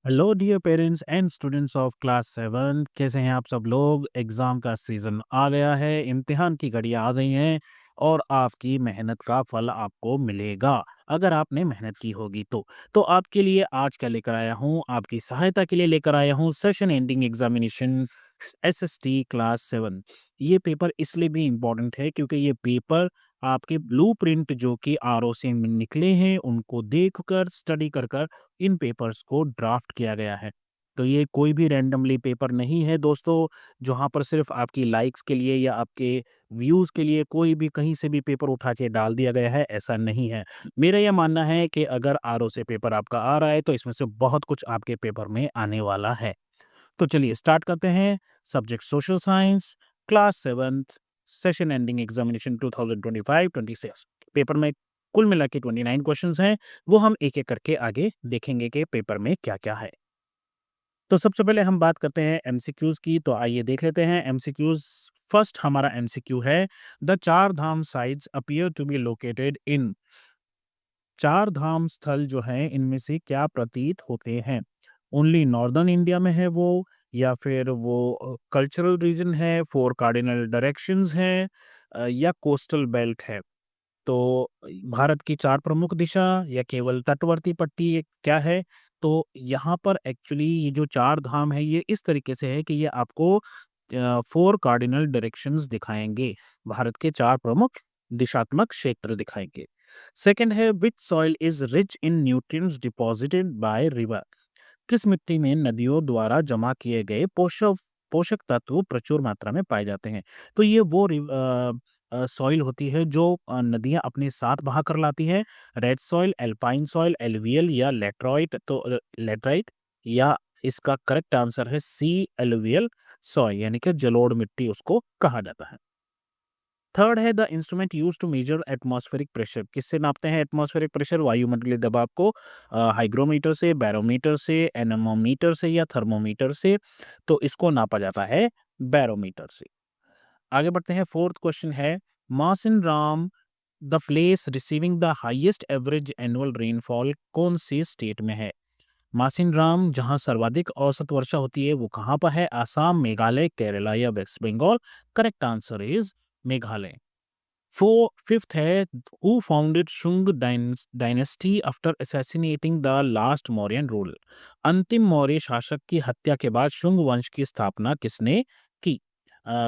Hello dear parents and students of class 7। कैसे हैं आप सब लोग। एग्ज़ाम का सीज़न आ गया है, इम्तिहान की घड़ियाँ आ गई हैं और आपकी मेहनत का फल आपको मिलेगा अगर आपने मेहनत की होगी तो आपके लिए आज क्या लेकर आया हूँ, आपकी सहायता के लिए लेकर आया हूँ session ending examination SST class 7। ये पेपर इसलिए भी इम्पोर्टेंट है क्योंकि ये पेपर आपके ब्लूप्रिंट जो कि आरओसी में निकले हैं उनको देखकर स्टडी कर कर इन पेपर्स को ड्राफ्ट किया गया है। तो ये कोई भी रैंडमली पेपर नहीं है दोस्तों, जहाँ पर सिर्फ़ आपकी लाइक्स के लिए या आपके व्यूज़ के लिए कोई भी कहीं से भी पेपर उठा के डाल दिया गया है, ऐसा नहीं है। मेरा ये मानना है कि अगर आरओ से पेपर आपका आ रहा है, तो इसमें से बहुत कुछ आपके पेपर में आने वाला है। तो चलिए स्टार्ट करते हैं। Subject social science, class 7th, session ending examination 2025-26। Paper में कुल मिला के 29 क्वेश्चंस हैं, वो हम एक-एक करके आगे देखेंगे कि पेपर में क्या-क्या है। तो सबसे पहले हम बात करते हैं एमसीक्यूज़ की, तो आइए देख लेते हैं एमसीक्यूज़। फर्स्ट हमारा एमसीक्यू है, the Char Dham sites appear to be located in. Char Dham स्थल जो हैं इनमें से क्या प्रतीत होते हैं? ओनली नॉर्दर्न इंडिया में है वो, या फिर वो कल्चरल रीजन है, फोर कार्डिनल डायरेक्शंस हैं, या कोस्टल बेल्ट है। तो भारत की 4 प्रमुख दिशा या केवल तटवर्ती पट्टी ये क्या है? तो यहाँ पर एक्चुअली ये जो 4 धाम है ये इस तरीके से है कि ये आपको 4 कार्डिनल डायरेक्शंस दिखाएँगे। भारत के 4 प्रमुख दिशात्मक क्षेत्र दिखाएँगे। सेकंड है, which soil is rich in nutrients deposited by river. किस मिट्टी में नदियों द्वारा जमा किए गए पोषक तत्व प्रचुर मात्रा में पाए जाते हैं? तो ये वो सॉइल होती है जो नदियाँ अपने साथ बहा कर लाती हैं। Red soil, alpine soil, alluvial या लैटराइट। तो लैटराइट या इसका करेक्ट आंसर है सी, एलुवियल सॉइल, यानी कि जलोढ़ मिट्टी उसको कहा जाता है। थर्ड है, the instrument used to measure atmospheric pressure. किससे नापते हैं एटमॉस्फेरिक प्रेशर, वायुमंडलीय दबाव को? हाइग्रोमीटर से, बैरोमीटर से, एनेमोमीटर से या थर्मोमीटर से? तो इसको नापा जाता है बैरोमीटर से। आगे बढ़ते हैं, फोर्थ क्वेश्चन है, Mawsynram the place receiving the highest average annual rainfall कौन सी स्टेट में है? मासिनराम जहां सर्वाधिक औसत वर्षा होती है वो कहाँ पर है? आसाम, मेघालय, केरला या West Bengal? Correct answer is Meghalaya. Fifth है, who founded Shunga dynasty after assassinating the last Mauryan rule. अंतिम मौर्य शासक की हत्या के बाद शुंग वंश की स्थापना किसने की?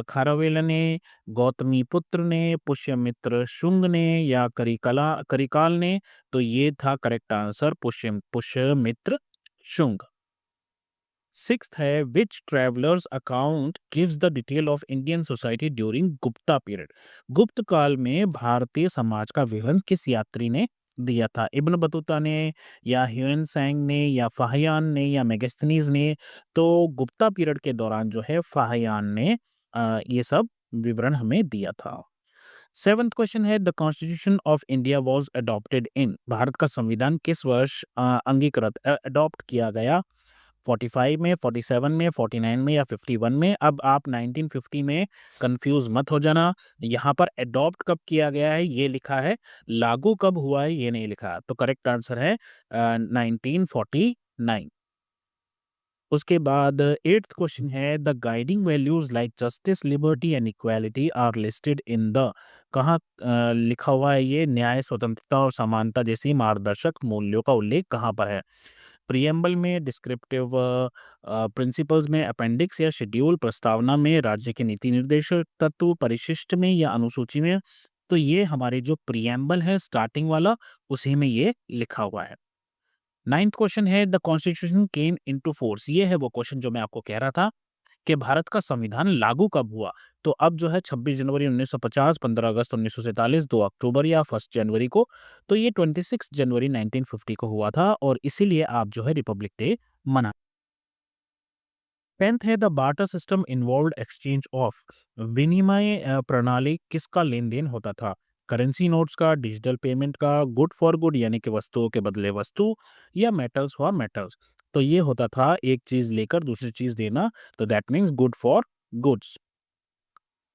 खारवेल ने, गौतमीपुत्र ने, पुष्यमित्र शुंग ने या करिकाल ने? तो ये था correct answer, Pushyamitra Shunga. Sixth है, which travellers account gives the detail of Indian society during Gupta period. Gupta काल में भारतीय समाज का विवरण किस यात्री ने दिया था? इब्न बतूता ने, या ह्यून सैंग ने, या फाहियान ने, या मेगास्थनीज ने? तो गुप्ता पीरियड के दौरान जो है फाहियान ने ये सब विवरण हमें दिया था। सेवंथ क्वेश्चन है, the constitution of India was adopted in. Bharat का संविधान किस वर्ष अंगीकृत अडॉप्ट किया गया? 45 में, 47 में, 49 में या 51 में? अब आप 1950 में कंफ्यूज मत हो जाना। यहाँ पर अडॉप्ट कब किया गया है ये लिखा है, लागू कब हुआ है ये नहीं लिखा। तो करेक्ट आंसर है 1949। उसके बाद एट्थ क्वेश्चन है, the guiding values like justice, liberty and equality are listed in the. कहाँ लिखा हुआ है ये? न्याय, स्वतंत्रता और समानता जैसी मार्गदर्शक मूल्यों का उल्लेख कहाँ पर है? प्रियम्बल में, डिस्क्रिप्टिव प्रिंसिपल्स में, अपेंडिक्स या शेड्यूल, प्रस्तावना में, राज्य के नीति निर्देशक तत्व, परिशिष्ट में या अनुसूची में? तो ये हमारे जो प्रियम्बल है स्टार्टिंग वाला, उसी में ये लिखा हुआ है। नाइन्थ क्वेश्चन है, the constitution came into force. ये है वो क्वेश्चन जो मैं आपको कह रहा था कि भारत का संविधान लागू कब हुआ? तो अब जो है 26 जनवरी 1950, 15 अगस्त 1947, 2 अक्टूबर या 1 जनवरी को? तो ये 26 जनवरी 1950 को हुआ था और इसीलिए आप जो है रिपब्लिक डे मना। 10th है, the barter system involved exchange of. विनिमय प्रणाली किसका लेन-देन होता था? करेंसी नोट्स का, डिजिटल पेमेंट का, गुड फॉर गुड यानी कि वस्तुओं के बदले वस्तु, या मेटल्स फॉर मेटल्स? तो ये होता था एक चीज लेकर दूसरी चीज देना, तो that means good for goods.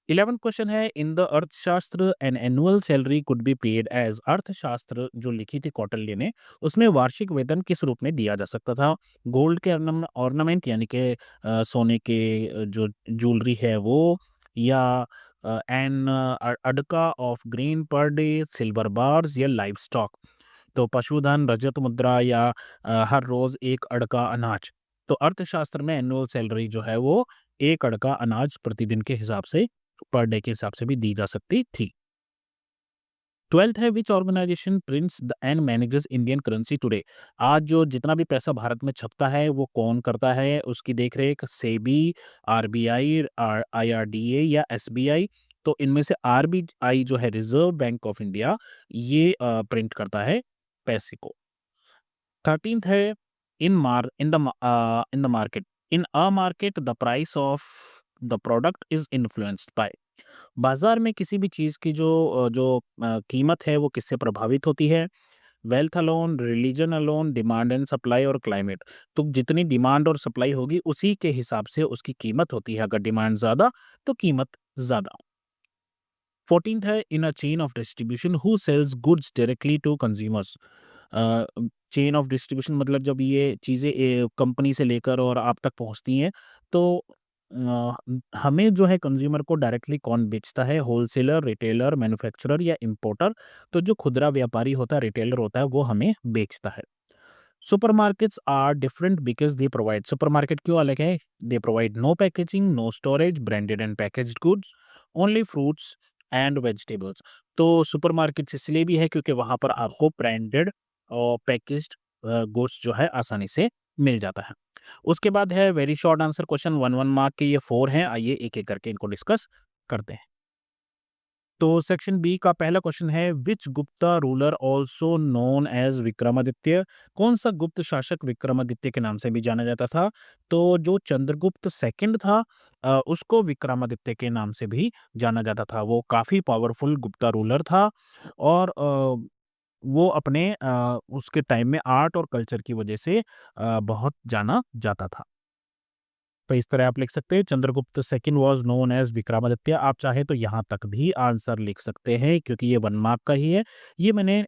11th question है, इन द अर्थशास्त्र an annual salary could be paid as. अर्थशास्त्र जो लिखी थी कौटिल्य ने, उसमें वार्षिक वेतन किस रूप में दिया जा सकता था? गोल्ड के ऑर्नामेंट यानी कि सोने के जो ज्वेलरी है वो, या an adhaka of grain per day, silver bars, या लाइव स्टॉक। तो पशुधन, रजत मुद्रा, या हर रोज एक अड़का अनाज। तो अर्थशास्त्र में एनुअल सैलरी जो है वो एक अड़का अनाज प्रतिदिन के हिसाब से, पर डे के हिसाब से भी दी जा सकती थी। 12th है, which organisation prints the and manages Indian currency today. आज जो जितना भी पैसा भारत में छपता है वो कौन करता है, उसकी देखरेख सेबी, आरबीआई, आईआरडीए या एसबीआई। तो इनमें से आरबीआई जो है, रिजर्व बैंक ऑफ इंडिया, ये प्रिंट करता है पैसे को। 13th है, in the market, in a market the price of the product is influenced by. बाजार में किसी भी चीज की जो कीमत है वो किससे प्रभावित होती है? Wealth alone, religion alone, demand and supply, और क्लाइमेट। तो जितनी डिमांड और सप्लाई होगी उसी के हिसाब से उसकी कीमत होती है। अगर डिमांड ज्यादा तो कीमत ज्यादा। 14th है, in a chain of distribution who sells goods directly to consumers. Chain of distribution मतलब जब ये चीज़ें कंपनी से लेकर और आप तक पहुंचती हैं, तो हमें जो है कंज्यूमर को डायरेक्टली कौन बेचता है? होलसेलर, रिटेलर, मैन्युफैक्चरर, या इंपोर्टर। तो जो खुदरा व्यापारी होता है, रिटेलर होता है, वो हमें बेचता है। Supermarkets are different because they provide, supermarket क्यों अलग है? They provide no packaging, no storage, branded and packaged goods, only fruits and vegetables. तो सुपरमार्केट्स इसलिए भी है क्योंकि वहां पर आपको ब्रांडेड और पैकेज्ड गुड्स जो है आसानी से मिल जाता है। उसके बाद है very short answer question, 1 1 mark के, ये 4 हैं। आइए एक एक करके इनको डिस्कस करते हैं। तो सेक्शन बी का पहला क्वेश्चन है, which Gupta ruler also known as Vikramaditya. कौन सा गुप्त शासक विक्रमादित्य के नाम से भी जाना जाता था? तो जो चंद्रगुप्त सेकंड था, उसको विक्रमादित्य के नाम से भी जाना जाता था। वो काफी पावरफुल गुप्ता रूलर था, और वो अपने उसके टाइम में आर्ट और कल्चर की वजह से बहुत जाना जाता था। तो इस तरह आप लिख सकते हैं, Chandragupta second was known as Vikramaditya. आप चाहे तो यहाँ तक भी आंसर लिख सकते हैं क्योंकि ये 1 मार्क का ही है। ये मैंने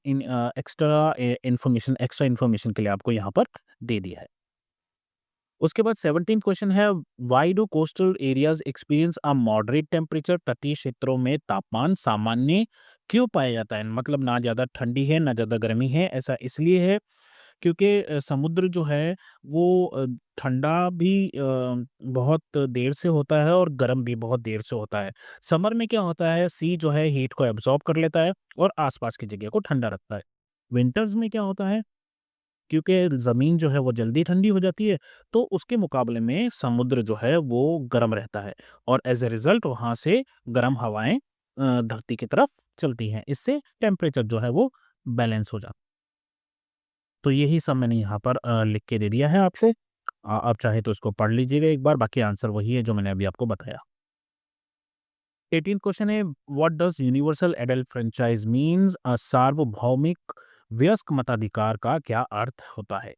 एक्स्ट्रा इन्फॉर्मेशन के लिए आपको यहाँ पर दे दिया है। उसके बाद 17 क्वेश्चन है, why do coastal areas experience a moderate temperature. तटीय क्षेत्रों में तापमान सामान्य क्यों पाया जाता है? मतलब ना ज्यादा ठंडी है ना ज्यादा गर्मी है। ऐसा इसलिए है क्योंकि समुद्र जो है वो ठंडा भी बहुत देर से होता है और गर्म भी बहुत देर से होता है। समर में क्या होता है, सी जो है हीट को एब्जॉर्ब कर लेता है और आसपास की जगह को ठंडा रखता है। विंटर्स में क्या होता है, क्योंकि ज़मीन जो है वो जल्दी ठंडी हो जाती है, तो उसके मुकाबले में समुद्र जो है वो गर्म रहता है, और एज़ अ रिज़ल्ट वहाँ से गर्म हवाएँ धरती की तरफ चलती हैं। इससे टेम्परेचर जो है वो बैलेंस हो जाता है। तो यही सब मैंने यहाँ पर लिख के दे दिया है आपसे। आप चाहे तो इसको पढ़ लीजिएगा एक बार, बाकी आंसर वही है जो मैंने अभी आपको बताया। 18th क्वेश्चन है, what does universal adult franchise means? सार्वभौमिक वयस्क मताधिकार का क्या अर्थ होता है?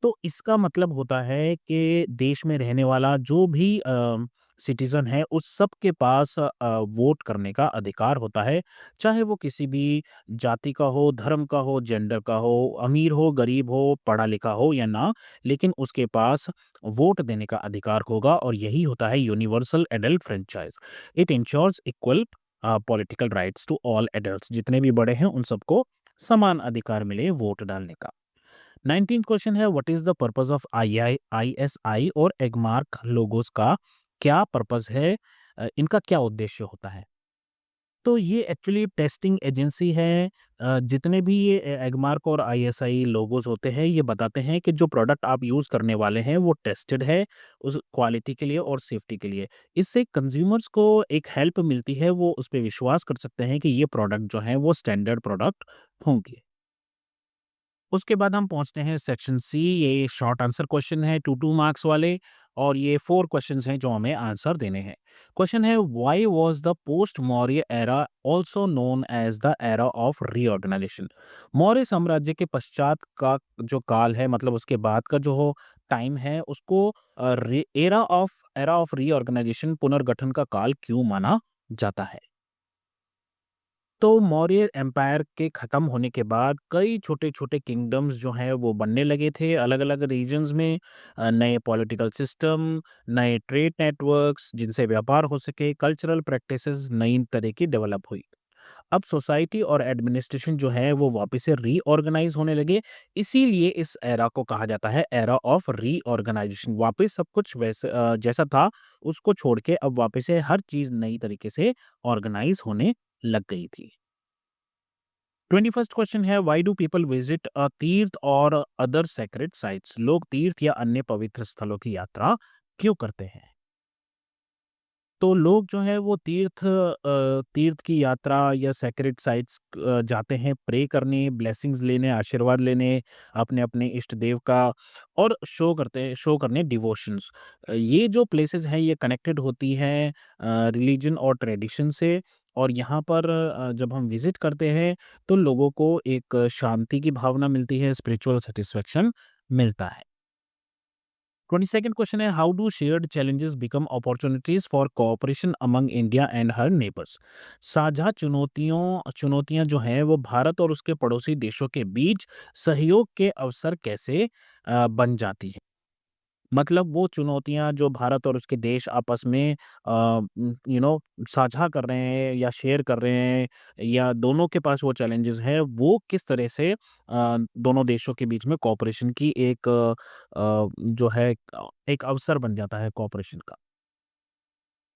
तो इसका मतलब होता है कि देश में रहने वाला जो भी सिटीजन है उस सब के पास वोट करने का अधिकार होता है। चाहे वो किसी भी जाति का हो, धर्म का हो, जेंडर का हो, अमीर हो, गरीब हो, पढ़ा लिखा हो या ना, लेकिन उसके पास वोट देने का अधिकार होगा, और यही होता है universal adult franchise. It insures equal political rights to all adults. जितने भी बड़े हैं उन सबको समान अधिकार मिले वोट डालने का। 19th क्वेश्चन है, what is the purpose of ISI और एगमार्क लोगोस का क्या पर्पस है? इनका क्या उद्देश्य होता है? तो ये एक्चुअली टेस्टिंग एजेंसी है। जितने भी ये एगमार्क और आईएसआई लोगोस होते हैं, ये बताते हैं कि जो प्रोडक्ट आप यूज करने वाले हैं वो टेस्टेड है उस क्वालिटी के लिए और सेफ्टी के लिए। इससे कंज्यूमर्स को एक हेल्प मिलती है, वो उस पर विश्वास कर सकते हैं कि ये प्रोडक्ट जो है वो स्टैंडर्ड प्रोडक्ट होंगे। उसके बाद हम पहुंचते हैं सेक्शन सी। ये शॉर्ट आंसर क्वेश्चन है, 2 2 मार्क्स वाले, और ये 4 क्वेश्चंस हैं जो हमें आंसर देने हैं। क्वेश्चन है, why was the post Maurya era also known as the era of reorganisation. Maurya साम्राज्य के पश्चात का जो काल है, मतलब उसके बाद का जो टाइम है उसको एरा ऑफ रीऑर्गेनाइजेशन पुनर्गठन का काल क्यों माना जाता है? तो मौर्य एम्पायर के खत्म होने के बाद कई छोटे-छोटे किंगडम्स जो हैं वो बनने लगे थे अलग-अलग रीजन्स में। नए पॉलिटिकल सिस्टम, नए ट्रेड नेटवर्क्स जिनसे व्यापार हो सके, कल्चरल प्रैक्टिसेस नई तरह की डेवलप हुई। अब सोसाइटी और एडमिनिस्ट्रेशन जो है वो वापस से रीऑर्गेनाइज होने लगे। इसीलिए इस एरा को कहा जाता है एरा ऑफ रीऑर्गेनाइजेशन। वापस सब कुछ जैसा था उसको छोड़ के अब वापस से हर चीज़ नई तरीके से ऑर्गेनाइज होने लग गई थी। 21st क्वेश्चन है, why do people visit a तीर्थ और अदर सेक्रेड साइट्स? लोग तीर्थ या अन्य पवित्र स्थलों की यात्रा क्यों करते हैं? तो लोग जो है वो तीर्थ की यात्रा या सेक्रेड साइट्स जाते हैं प्रे करने, ब्लेसिंग्स लेने, आशीर्वाद लेने अपने अपने इष्ट देव का, और शो करने डिवोशंस। ये जो प्लेसेस हैं ये कनेक्टेड होती हैं रिलीजन और ट्रेडिशन से। और यहाँ पर जब हम विजिट करते हैं तो लोगों को एक शांति की भावना मिलती है, स्पिरिचुअल सेटिस्फेक्शन मिलता है। 22nd क्वेश्चन है, how do shared challenges become opportunities for cooperation among India and her neighbours? साझा चुनौतियां जो हैं वो भारत और उसके पड़ोसी देशों के बीच सहयोग के अवसर कैसे बन जाती हैं? मतलब वो चुनौतियां जो भारत और उसके देश आपस में यू नो साझा कर रहे हैं या शेयर कर रहे हैं, या दोनों के पास वो चैलेंजेस हैं, वो किस तरह से दोनों देशों के बीच में कोऑपरेशन की एक जो है एक अवसर बन जाता है कोऑपरेशन का।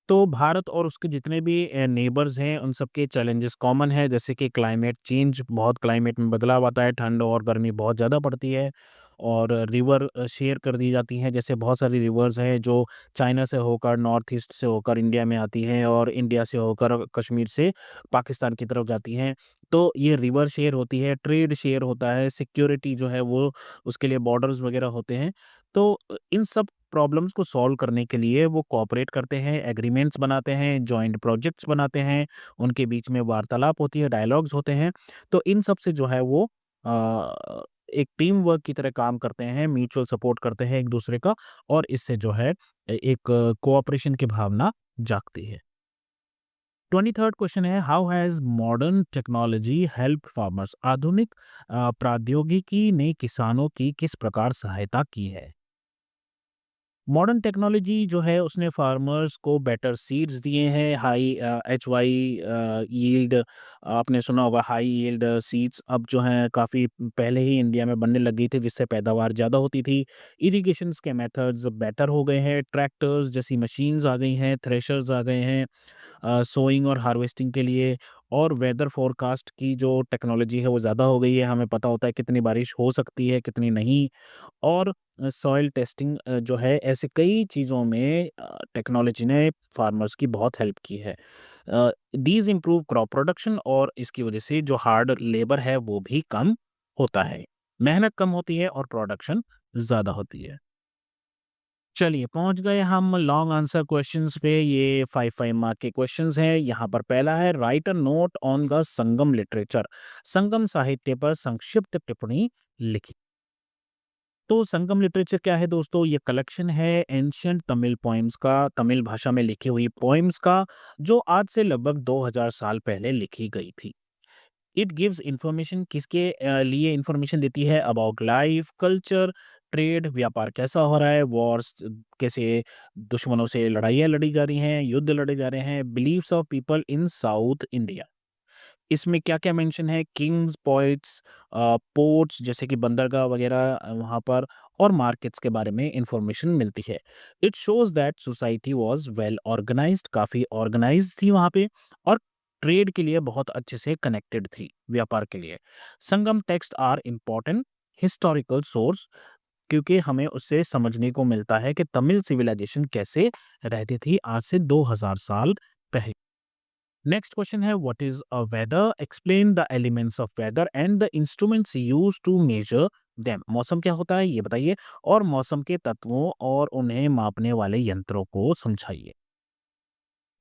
तो भारत और उसके जितने भी नेबर्स हैं उन सबके चैलेंजेस कॉमन है, जैसे कि क्लाइमेट चेंज, बहुत क्लाइमेट में बदलाव आता है, ठंड और गर्मी बहुत ज़्यादा पड़ती है। और रिवर शेयर कर दी जाती हैं, जैसे बहुत सारी रिवर्स हैं जो चाइना से होकर नॉर्थ ईस्ट से होकर इंडिया में आती हैं और इंडिया से होकर कश्मीर से पाकिस्तान की तरफ जाती हैं। तो ये रिवर शेयर होती है, ट्रेड शेयर होता है, सिक्योरिटी जो है वो उसके लिए बॉर्डर्स वगैरह होते हैं। तो इन सब प्रॉब्लम्स को सॉल्व करने के लिए वो कोऑपरेट करते हैं, एग्रीमेंट्स बनाते हैं, जॉइंट प्रोजेक्ट्स बनाते हैं, उनके बीच में वार्तालाप होती है, डायलॉग्स होते हैं। तो इन सब से जो है वो एक टीम वर्क की तरह काम करते हैं, म्यूचुअल सपोर्ट करते हैं एक दूसरे का, और इससे जो है एक कोऑपरेशन की भावना जागती है। 23rd क्वेश्चन है, how has modern technology helped farmers? आधुनिक प्रौद्योगिकी ने किसानों की किस प्रकार सहायता की है? मॉडर्न टेक्नोलॉजी जो है उसने फार्मर्स को बेटर सीड्स दिए हैं, हाई एचवाई यील्ड, आपने सुना होगा हाई यील्ड सीड्स अब जो हैं काफ़ी पहले ही इंडिया में बनने लग गई थी, जिससे पैदावार ज़्यादा होती थी। इरिगेशंस के मेथड्स बेटर हो गए हैं, ट्रैक्टर्स जैसी मशीन्स आ गई हैं, थ्रेशर्स आ गए हैं सोइंग और हार्वेस्टिंग के लिए। और वेदर फोरकास्ट की जो टेक्नोलॉजी है वो ज़्यादा हो गई है, हमें पता होता है कितनी बारिश हो सकती है कितनी नहीं। और सॉइल टेस्टिंग जो है, ऐसे कई चीज़ों में टेक्नोलॉजी ने फार्मर्स की बहुत हेल्प की है। दीज इम्प्रूव क्रॉप प्रोडक्शन, और इसकी वजह से जो हार्ड लेबर है वो भी कम होता है, मेहनत कम होती है और प्रोडक्शन ज़्यादा होती है। चलिए पहुंच गए हम लॉन्ग आंसर क्वेश्चंस पे। ये 5 मार्क के क्वेश्चंस हैं। यहाँ पर पहला है, write a note on the Sangam literature. Sangam साहित्य पर संक्षिप्त टिप्पणी लिखी। तो संगम लिटरेचर क्या है दोस्तों? ये कलेक्शन है एंशियंट तमिल पोइम्स का, तमिल भाषा में लिखी हुई पोइम्स का, जो आज से लगभग 2000 साल पहले लिखी गई थी। इट गिव्स इंफॉर्मेशन, किसके लिए इंफॉर्मेशन देती है? अबाउट लाइफ, कल्चर, ट्रेड, व्यापार कैसा हो रहा है, वॉर्स कैसे दुश्मनों से लड़ाइयाँ लड़ी जा रही हैं, युद्ध लड़े जा रहे हैं, believes of people in south India. इसमें क्या-क्या मेंशन है? किंग्स, पोएट्स, पोर्ट्स जैसे कि बंदरगाह वगैरह वहाँ पर, और मार्केट्स के बारे में इंफॉर्मेशन मिलती है। It shows that society was well organised, काफ़ी ऑर्गनाइज़्ड थी वहाँ पे, और ट्रेड के लिए बहुत अच्छे से कनेक्टेड थी, व्यापार के लिए। Sangam text are important historical source, क्योंकि हमें उससे समझने को मिलता है कि तमिल सिविलाइजेशन कैसे रहती थी आज से 2000 साल पहले। नेक्स्ट क्वेश्चन है, what is a weather? Explain the elements of weather and the instruments used to measure them. मौसम क्या होता है ये बताइए, और मौसम के तत्वों और उन्हें मापने वाले यंत्रों को समझाइए।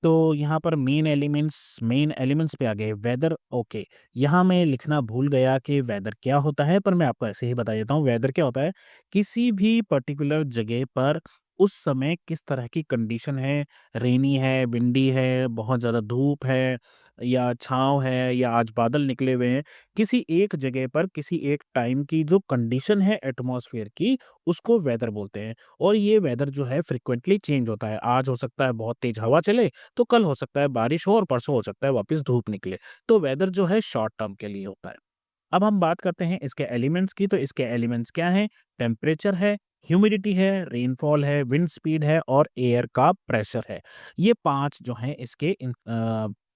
तो यहाँ पर मेन एलिमेंट्स पे आ गए वेदर। ओके, यहाँ मैं लिखना भूल गया कि वेदर क्या होता है, पर मैं आपको ऐसे ही बता देता हूँ। वेदर क्या होता है, किसी भी पर्टिकुलर जगह पर उस समय किस तरह की कंडीशन है, रेनी है, विंडी है, बहुत ज़्यादा धूप है या छाँव है या आज बादल निकले हुए हैं, किसी एक जगह पर किसी एक टाइम की जो कंडीशन है एटमॉस्फेयर की, उसको वेदर बोलते हैं। और ये वेदर जो है फ्रीक्वेंटली चेंज होता है। आज हो सकता है बहुत तेज हवा चले, तो कल हो सकता है बारिश हो और परसों हो सकता है वापस धूप निकले। तो वेदर जो है शॉर्ट टर्म के लिए होता है। अब हम बात करते हैं इसके एलिमेंट्स की, तो इसके एलिमेंट्स क्या हैं? टेम्परेचर है, ह्यूमिडिटी है, रेनफॉल है, विंड स्पीड है और एयर का प्रेशर है। ये 5 जो हैं इसके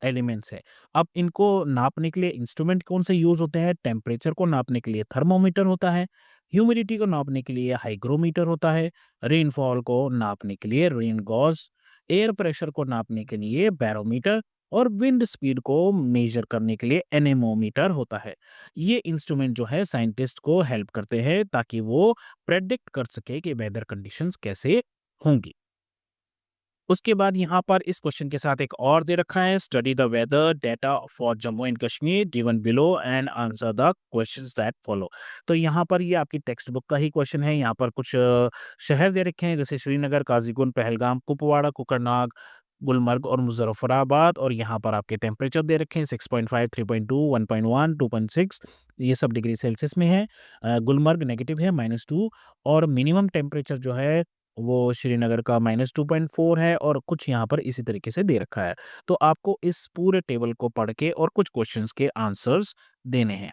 एलिमेंट्स हैं। अब इनको नापने के लिए इंस्ट्रूमेंट कौन से यूज़ होते हैं? टेम्परेचर को नापने के लिए थर्मामीटर होता है, ह्यूमिडिटी को नापने के लिए हाइग्रोमीटर होता है, रेनफॉल को नापने के लिए रेन गॉज, एयर प्रेशर को नापने के लिए बैरोमीटर और विंड स्पीड को मेजर करने के लिए एनेमोमीटर होता है। ये इंस्ट्रूमेंट जो है साइंटिस्ट को हेल्प करते हैं ताकि वो प्रेडिक्ट कर सके कि वेदर कंडीशंस कैसे होंगी। उसके बाद यहाँ पर इस क्वेश्चन के साथ एक और दे रखा है, study the weather data for Jammu and Kashmir given below and answer the questions that follow. तो यहाँ पर ये आपकी टेक्स्ट बुक का ही क्वेश्चन है। यहाँ पर कुछ शहर दे रखे हैं जैसे श्रीनगर, काजीगुंड, पहलगाम, कुपवाड़ा, कुकरनाग, गुलमर्ग और मुजफ्फराबाद। और यहाँ पर आपके टेम्परेचर दे रखे हैं 6.5, 3.2, 1.1, 2.6, ये सब डिग्री सेल्सियस में है। गुलमर्ग नेगेटिव है -2 और मिनिमम टेम्परेचर जो है वो श्रीनगर का -2.4 है और कुछ यहाँ पर इसी तरीके से दे रखा है। तो आपको इस पूरे टेबल को पढ़ के और कुछ क्वेश्चंस के आंसर्स देने हैं।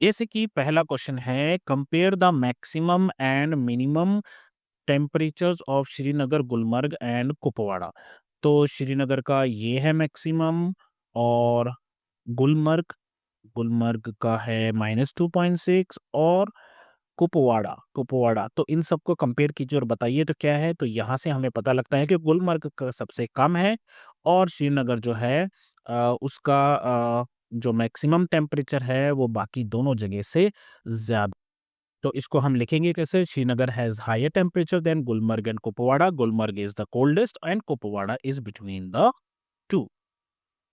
जैसे कि पहला क्वेश्चन है, compare the maximum and minimum temperatures of Srinagar, Gulmarg and Kupwara. तो श्रीनगर का ये है मैक्सिमम और गुलमर्ग गुलमर्ग का है -2.6 और कुपवाड़ा तो इन सबको कंपेयर कीजिए और बताइए तो क्या है। तो यहाँ से हमें पता लगता है कि गुलमर्ग का सबसे कम है और श्रीनगर जो है उसका जो मैक्सिमम टेम्परेचर है वो बाकी दोनों जगह से ज्यादा। तो इसको हम लिखेंगे कैसे? Srinagar has higher temperature than Gulmarg and Kupwara. Gulmarg is the coldest and Kupwara is between the two.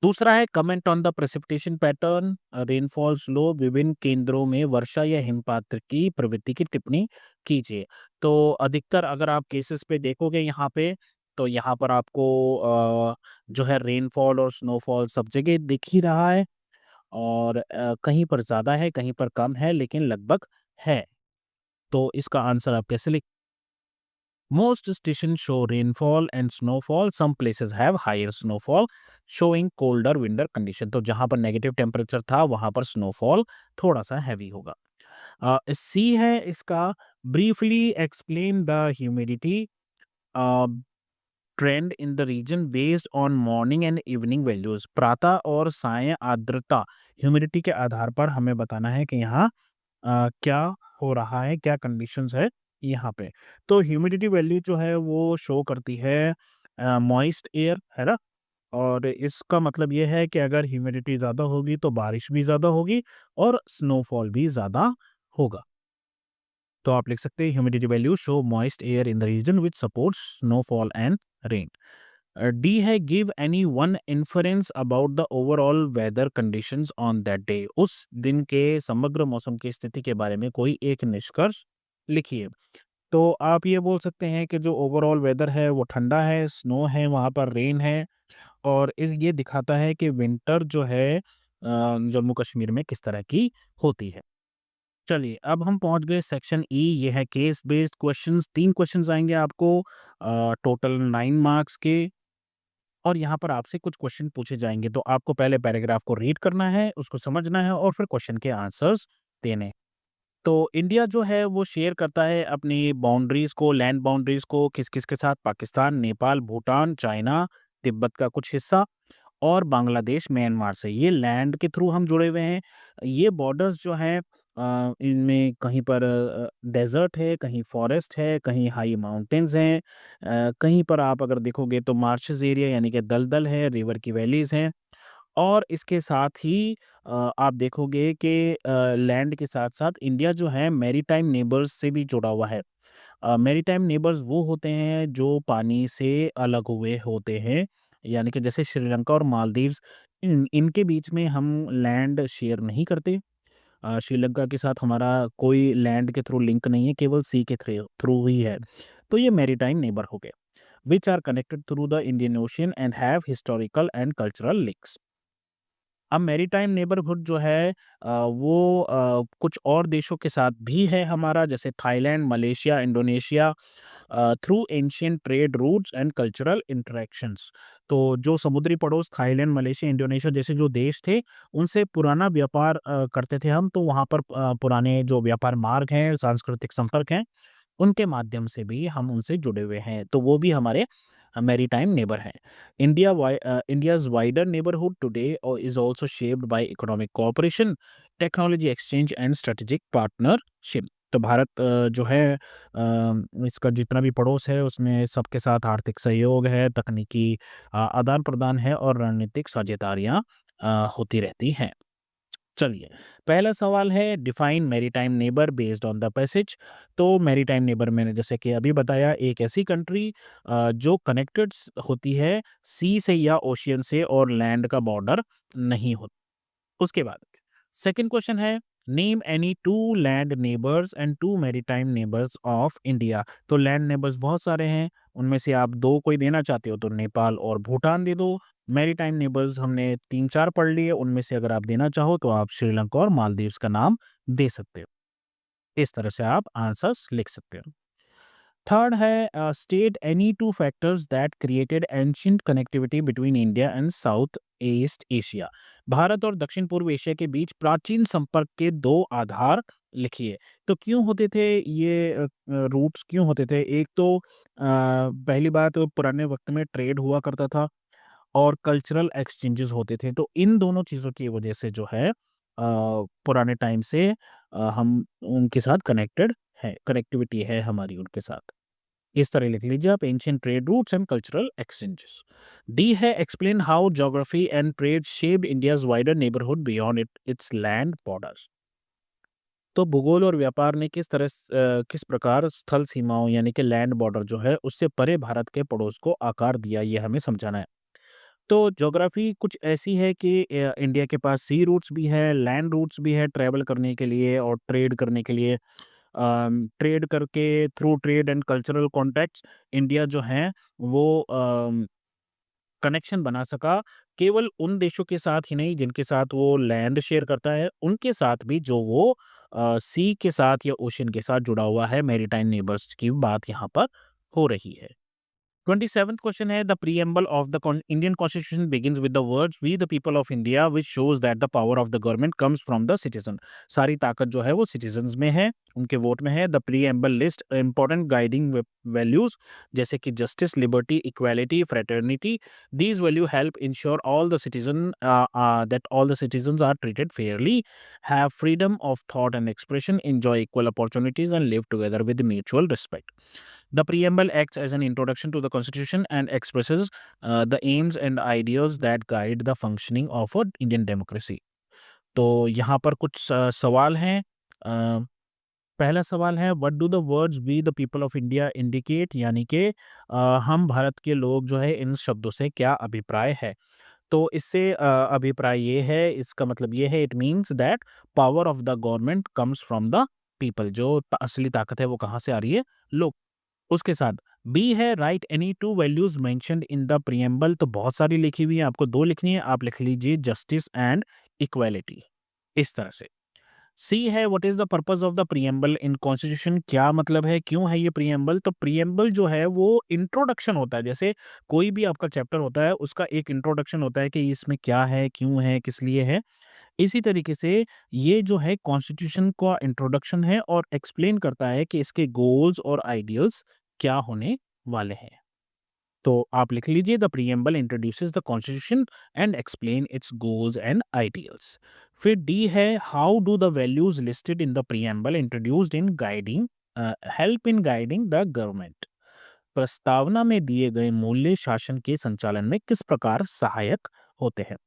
दूसरा है, comment on the precipitation pattern, rainfall slow, विभिन्न केंद्रों में वर्षा या हिमपात की प्रवृत्ति की टिप्पणी कीजिए। तो अधिकतर अगर आप केसेस पे देखोगे यहाँ पे, तो यहाँ पर आपको जो है रेनफॉल और स्नोफॉल सब जगह दिख ही रहा है और कहीं पर ज़्यादा है, कहीं पर कम है, लेकिन लगभग है। तो इसका आंसर आप कैसे लिख? Most stations show rainfall and snowfall. Some places have higher snowfall, showing colder winter condition. तो जहाँ पर नेगेटिव टेम्परेचर था वहाँ पर स्नोफॉल थोड़ा सा हैवी होगा। सी है इसका, briefly explain the humidity trend in the region based on morning and evening values. प्रातः और सायं आर्द्रता ह्यूमिडिटी के आधार पर हमें बताना है कि यहाँ क्या हो रहा है, क्या कंडीशंस है यहाँ पे। तो ह्यूमिडिटी वैल्यू जो है वो शो करती है मॉइस्ट एयर, है ना? और इसका मतलब ये है कि अगर ह्यूमिडिटी ज़्यादा होगी तो बारिश भी ज़्यादा होगी और स्नोफॉल भी ज़्यादा होगा। तो आप लिख सकते हैं humidity value show moist air in the region which supports snowfall and rain. D है, give any one inference about the overall weather conditions on that day. उस दिन के समग्र मौसम की स्थिति के बारे में कोई एक निष्कर्ष लिखिए। तो आप ये बोल सकते हैं कि जो ओवरऑल वेदर है वो ठंडा है, स्नो है, वहाँ पर रेन है और ये दिखाता है कि विंटर जो है जम्मू कश्मीर में किस तरह की होती है। चलिए, अब हम पहुंच गए सेक्शन ई, ये है केस बेस्ड क्वेश्चंस। 3 क्वेश्चंस आएंगे आपको टोटल 9 मार्क्स के और यहाँ पर आपसे कुछ क्वेश्चन पूछे जाएंगे। तो आपको पहले पैराग्राफ को रीड करना है, उसको समझना है और फिर क्वेश्चन के आंसर्स देने हैं। तो इंडिया जो है वो शेयर करता है अपनी बाउंड्रीज को, लैंड बाउंड्रीज को किस-किस के साथ? पाकिस्तान, नेपाल, भूटान, चाइना, तिब्बत का कुछ हिस्सा और बांग्लादेश, म्यांमार से। ये लैंड के थ्रू हम जुड़े हुए हैं। ये बॉर्डर्स जो हैं इनमें कहीं पर डेज़र्ट है, कहीं फॉरेस्ट है, कहीं हाई माउंटेन्स हैं। कहीं पर आप अगर देखोगे तो मार्शेस एरिया यानी कि दलदल है, रिवर की वैलीज़ हैं। और इसके साथ ही आप देखोगे कि लैंड के साथ-साथ इंडिया जो है मैरीटाइम नेबर्स से भी जुड़ा हुआ है। मैरीटाइम नेबर्स वो होते हैं जो पानी से अलग हुए होते हैं यानी कि जैसे श्रीलंका और मालदीव्स, इनके बीच में हम लैंड शेयर नहीं करते। श्रीलंका के साथ हमारा कोई लैंड के थ्रू लिंक नहीं है, केवल सी के थ्रू थ्रू ही है। तो ये मैरीटाइम नेबर हो गए, which are connected through the Indian Ocean and have historical and cultural links। अब मैरीटाइम नेबरहुड जो है वो कुछ और देशों के साथ भी है हमारा, जैसे Thailand, Malaysia, Indonesia, through ancient trade routes and cultural interactions. तो जो समुद्री पड़ोस थाईलैंड, मलेशिया, इंडोनेशिया जैसे जो देश थे, उनसे पुराना व्यापार करते थे हम, तो वहाँ पर पुराने जो व्यापार मार्ग हैं, सांस्कृतिक संपर्क हैं, उनके माध्यम से भी हम उनसे जुड़े हुए हैं, तो वो भी हमारे मैरीटाइम नेबर हैं। India's wider neighbourhood today is also shaped by economic cooperation, technology exchange and strategic partnership. तो भारत जो है इसका जितना भी पड़ोस है उसमें सबके साथ आर्थिक सहयोग है, तकनीकी आदान-प्रदान है और रणनीतिक साझेदारियाँ होती रहती हैं। चलिए, पहला सवाल है define maritime neighbour based on the passage. तो मैरीटाइम नेबर मैंने जैसे कि अभी बताया, एक ऐसी कंट्री जो कनेक्टेड होती है सी से या ओशियन से और लैंड का बॉर्डर नहीं होता। उसके बाद सेकंड क्वेश्चन है name any two land neighbours and two maritime neighbours of India. तो लैंड नेबर्स बहुत सारे हैं, उनमें से आप दो कोई देना चाहते हो तो नेपाल और भूटान दे दो। मैरीटाइम नेबर्स हमने 3-4 पढ़ लिए, उनमें से अगर आप देना चाहो तो आप श्रीलंका और मालदीव्स का नाम दे सकते हो। इस तरह से आप आंसर्स लिख सकते हो। थर्ड है state any two factors that created ancient connectivity between India and south east Asia. Bharat और दक्षिण पूर्व एशिया के बीच प्राचीन संपर्क के दो आधार लिखिए। तो क्यों होते थे ये रूट्स, क्यों होते थे? एक तो पहली बात, पुराने वक्त में ट्रेड हुआ करता था और कल्चरल एक्सचेंजेस होते थे, तो इन दोनों चीज़ों की वजह से जो है पुराने टाइम से हम उनके साथ कनेक्टेड है, कनेक्टिविटी है हमारी उनके साथ। इस तरह लिख लीजिए आप, ancient trade routes and cultural exchanges. D है explain how geography and trade shaped India's wider neighbourhood beyond its land borders. तो भूगोल और व्यापार ने किस प्रकार स्थल सीमाओं यानी कि लैंड बॉर्डर जो है उससे परे भारत के पड़ोस को आकार दिया, ये हमें समझाना है। तो ज्योग्राफी कुछ ऐसी है कि इंडिया के पास सी रूट्स भी है, लैंड रूट्स भी है ट्रैवल करने के लिए और ट्रेड करने के लिए। ट्रेड करके through trade and cultural contacts India जो है वो कनेक्शन बना सका, केवल उन देशों के साथ ही नहीं जिनके साथ वो लैंड शेयर करता है, उनके साथ भी जो वो सी के साथ या ओशन के साथ जुड़ा हुआ है। मैरीटाइम नेबर्स की बात यहाँ पर हो रही है। 27th क्वेश्चन है the preamble of the Indian constitution begins with the words we the people of India which shows that the power of the government comes from the citizen. सारी ताकत जो है वो सिटीजन्स में है, उनके वोट में है। The preamble list important guiding values जैसे कि justice, liberty, equality, fraternity. These value help insure all the citizen that all the citizens are treated fairly, have freedom of thought and expression, enjoy equal opportunities and live together with mutual respect. The preamble acts as an introduction to the Constitution and expresses the aims and ideas that guide the functioning of a Indian democracy। तो यहाँ पर कुछ सवाल हैं। पहला सवाल है what do the words we the people of India indicate, यानी कि हम भारत के लोग जो है इन शब्दों से क्या अभिप्राय है। तो इससे अभिप्राय ये है, इसका मतलब ये है, it means that power of the government comes from the people. जो असली ताकत है वो कहाँ से आ रही है? लोग। उसके साथ बी है right any two values mentioned in the preamble. तो बहुत सारी लिखी हुई है, आपको दो लिखनी है, आप लिख लीजिए जस्टिस एंड इक्वालिटी, इस तरह से। सी है what is the purpose of the preamble in constitution. क्या मतलब है, क्यों है ये प्रीएम्बल? तो प्रीएम्बल जो है वो इंट्रोडक्शन होता है, जैसे कोई भी आपका चैप्टर होता है उसका एक इंट्रोडक्शन होता है कि इसमें क्या है, क्यों है, किस लिए है। इसी तरीके से ये जो है कॉन्स्टिट्यूशन का इंट्रोडक्शन है और एक्सप्लेन करता है कि इसके गोल्स और आइडियल्स क्या होने वाले हैं। तो आप लिख लीजिए the preamble introduces the constitution and explain it's goals and ideals. फिर डी है how do the values listed in the preamble introduced in guiding help in guiding the government. प्रस्तावना में दिए गए मूल्य शासन के संचालन में किस प्रकार सहायक होते हैं।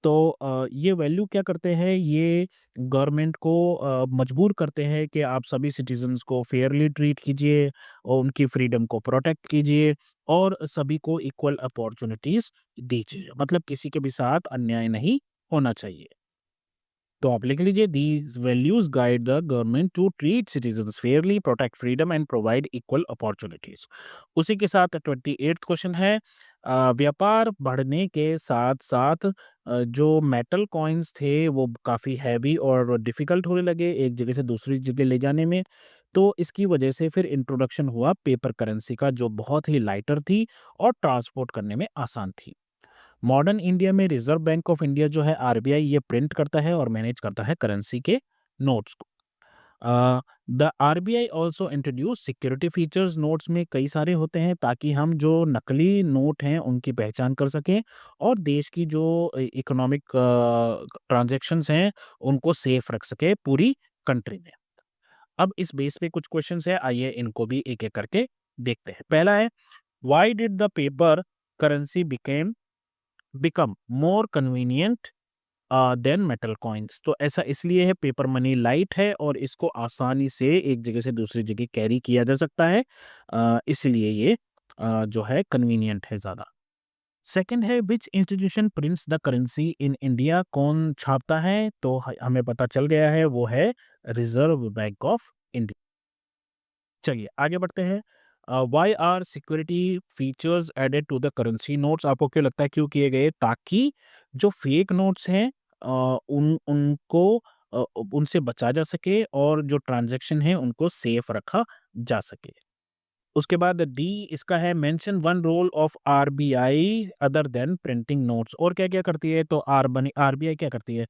तो ये वैल्यू क्या करते हैं, ये गवर्नमेंट को मजबूर करते हैं कि आप सभी सिटीजन्स को फेयरली ट्रीट कीजिए और उनकी फ्रीडम को प्रोटेक्ट कीजिए और सभी को इक्वल अपॉर्चुनिटीज दीजिए, मतलब किसी के भी साथ अन्याय नहीं होना चाहिए। तो आप लिख लीजिए, these values guide the government to treat citizens fairly, protect freedom and provide equal opportunities. उसी के साथ 28th क्वेश्चन है, व्यापार बढ़ने के साथ साथ जो मेटल कॉइन्स थे वो काफ़ी हैवी और डिफ़िकल्ट होने लगे एक जगह से दूसरी जगह ले जाने में। तो इसकी वजह से फिर इंट्रोडक्शन हुआ पेपर करेंसी का, जो बहुत ही लाइटर थी और ट्रांसपोर्ट करने में आसान थी। मॉडर्न इंडिया में रिजर्व बैंक ऑफ इंडिया जो है आरबीआई, ये प्रिंट करता है और मैनेज करता है करेंसी के नोट्स को। The RBI also introduce security features, notes में कई सारे होते हैं ताकि हम जो नकली नोट हैं उनकी पहचान कर सकें और देश की जो इकोनॉमिक ट्रांजैक्शंस हैं उनको सेफ रख सके पूरी कंट्री में। अब इस बेस पे कुछ क्वेश्चंस है, आइए इनको भी एक एक करके देखते हैं। पहला है, why did the paper currency become more convenient than metal coins? तो ऐसा इसलिए है, पेपर मनी लाइट है और इसको आसानी से एक जगह से दूसरी जगह कैरी किया जा सकता है, इसलिए ये जो है कन्वीनियंट है ज़्यादा। सेकंड है, विच institution prints the currency in India? कौन छापता है? तो हमें पता चल गया है, वो है रिजर्व बैंक ऑफ इंडिया। चलिए आगे बढ़ते हैं। Why are security features added to the currency notes? आपको क्यों लगता है क्यों किए गए? ताकि जो फेक नोट्स हैं उन उनको उनसे बचा जा सके और जो ट्रांजैक्शन है उनको सेफ रखा जा सके। उसके बाद डी इसका है, mention one role of RBI other than printing notes. और क्या क्या करती है? तो आरबीआई क्या करती है?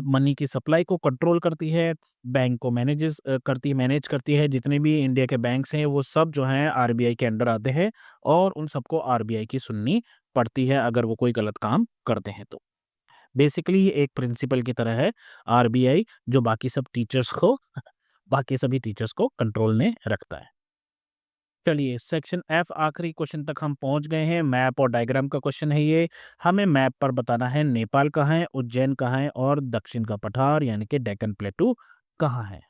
मनी की सप्लाई को कंट्रोल करती है, बैंक को मैनेज करती है। जितने भी इंडिया के बैंक्स हैं वो सब जो हैं आरबीआई के अंडर आते हैं और उन सबको आरबीआई की सुननी पड़ती है अगर वो कोई गलत काम करते हैं तो। बेसिकली ये एक प्रिंसिपल की तरह है आरबीआई, जो बाकी सभी टीचर्स को कंट्रोल में रखता है। चलिए सेक्शन एफ, आखिरी क्वेश्चन तक हम पहुंच गए हैं। मैप और डायग्राम का क्वेश्चन है ये। हमें मैप पर बताना है नेपाल कहाँ है, उज्जैन कहाँ है और दक्षिण का पठार यानी कि डेक्कन प्लेटू कहाँ है।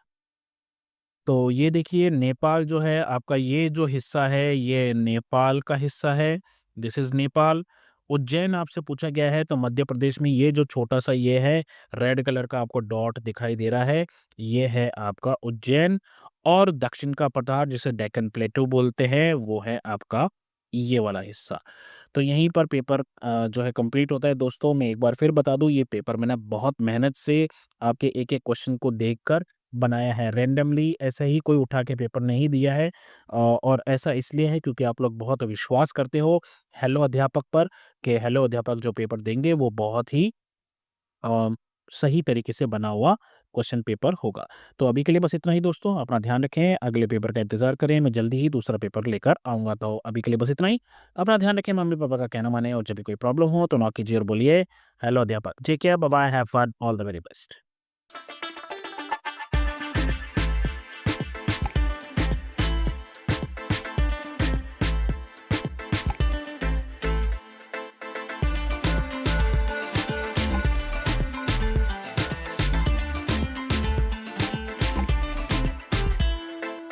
तो ये देखिए, नेपाल जो है आपका, ये जो हिस्सा है ये नेपाल का हिस्सा है, दिस इज नेपाल। उज्जैन आपसे पूछा गया है तो मध्य प्रदेश में ये जो छोटा सा ये है रेड कलर का आपको डॉट दिखाई दे रहा है, ये है आपका उज्जैन। और दक्षिण का पठार जिसे डेक्कन प्लेटू बोलते हैं वो है आपका ये वाला हिस्सा। तो यहीं पर पेपर जो है कंप्लीट होता है। दोस्तों मैं एक बार फिर बता दूं, ये पेपर मैंने बहुत मेहनत से आपके एक एक क्वेश्चन को देखकर बनाया है, रैंडमली ऐसे ही कोई उठा के पेपर नहीं दिया है। और ऐसा इसलिए है क्योंकि आप लोग बहुत विश्वास करते हो हेलो अध्यापक पर, कि हेलो अध्यापक जो पेपर देंगे वो बहुत ही अ, सही तरीके से बना हुआ क्वेश्चन पेपर होगा। तो अभी के लिए बस इतना ही दोस्तों, अपना ध्यान रखें, अगले पेपर का इंतज़ार करें, मैं जल्दी ही दूसरा पेपर लेकर आऊँगा। तो अभी के लिए बस इतना ही, अपना ध्यान रखें, मम्मी-पापा का कहना मानें और जब भी कोई प्रॉब्लम हो तो नॉक कीजिए और बोलिए हेलो अध्यापक। Take care, bye bye, have fun, all the very best.